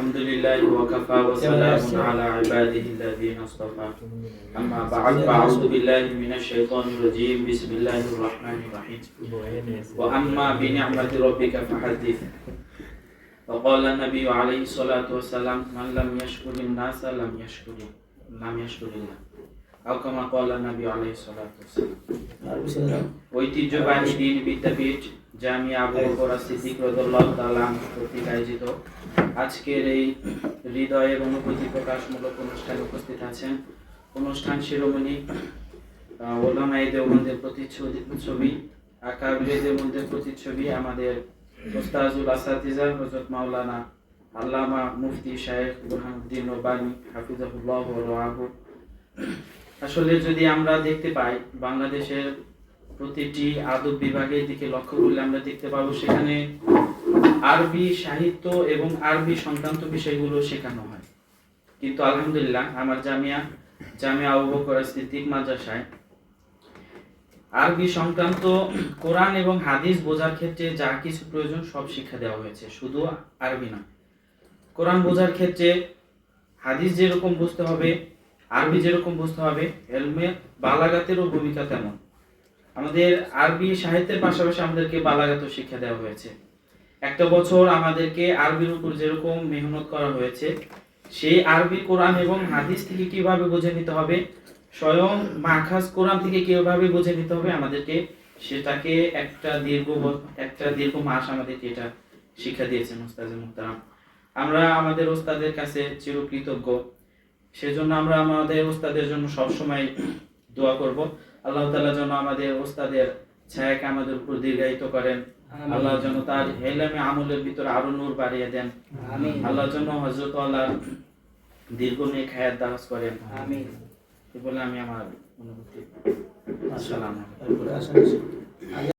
আলহামদুলিল্লাহি ওয়া কাফা ওয়া সালামুন আলা ইবাদিহিল্লাযিনা ইসতাফা আম্মা বা'দ ফাআউযু বিল্লাহি মিনাশ শাইতানির রাজীম বিসমিল্লাহির রাহমানির রাহিম ওয়া আম্মা বিনি'মাতি রাব্বিকা ফাহাদ্দিস ওয়া ক্বালা an-nabiyyu আলাইহিস সালাতু ওয়াস সালাম মান লাম ইয়াশকুরিন নাসা লাম ইয়াশকুরিল্লাহ আও কামা ক্বালা an-nabiyyu আলাইহিস সালাতু ওয়াস সালাম। ঐতিহ্যবাহী দ্বীন বিদ্যাপীঠ জামিয়া আবু বকর সিদ্দিক রাদিয়াল্লাহু তাআলা কর্তৃক আয়োজিত আজকের এই হৃদয়ের অনুভূতি প্রকাশমূলক অনুষ্ঠানে উপস্থিত আছেন অনুষ্ঠান শিরোমণি ওলামায়ে দেওবন্দের প্রতিচ্ছবি আকাবিরে দেওবন্দের প্রতিচ্ছবি আমাদের উস্তাজুল আসাতিজা হযরত মাওলানা আল্লামা মুফতি শাইখ বুরহানুদ্দিন রব্বানী হাফিজাহুল্লাহ ওয়া রাআহু। আসলে যদি আমরা দেখতে পাই বাংলাদেশের প্রতিটি আদব বিভাগের দিকে লক্ষ্য করলে আমরা দেখতে পাবো সেখানে আরবি সাহিত্য এবং আরবি সংক্রান্ত বিষয়গুলো শেখানো হয়, কিন্তু আলহামদুলিল্লাহ আমার জামিয়া আবু বকর সিদ্দিক মাদ্রাসায় আরবি সংক্রান্ত কোরআন এবং হাদিস বোঝার ক্ষেত্রে যা কিছু প্রয়োজন সব শিক্ষা দেওয়া হয়েছে। শুধু আরবি না, কোরআন বোঝার ক্ষেত্রে হাদিস যেরকম বুঝতে হবে, আরবি যেরকম বুঝতে হবে, ইলমে বালাগাতেরও ভূমিকা তেমন। আমাদের আরবি সাহিত্যের পাশাপাশি আমাদেরকে বালাগাতও শিক্ষা দেওয়া হয়েছে। একটা বছর আমাদেরকে আরবির উপর যেরকম মেহনত করা হয়েছে, সেই আরবি কোরআন এবং হাদিস থেকে কিভাবে বুঝে নিতে হবে, স্বয়ং মাখাজ কোরআন থেকে কিভাবে বুঝে নিতে হবে, আমাদেরকে সেটাকে একটা দীর্ঘ মাস আমাদেরকে এটা শিক্ষা দিয়েছেন ওস্তাদ মুহতারাম। আমরা আমাদের ওস্তাদের কাছে চিরকৃতজ্ঞ। সেজন্য আমরা আমাদের ওস্তাদের জন্য সবসময় দোয়া করব। আল্লাহ তাআলা যেন আমাদের ওস্তাদের ছায়াকে আমাদের উপর দীর্ঘায়িত করেন। আল্লাহ যেন তার ইলমে আমলের ভিতরে আরো নূর বাড়িয়ে দেন। আমিন। আল্লাহ যেন হযরত আল্লাহর দীর্ঘ নেক হায়াত দারাজ করেন। আমিন। এই বলে আমি আমার অনুভূতি আসসালামু আলাইকুম।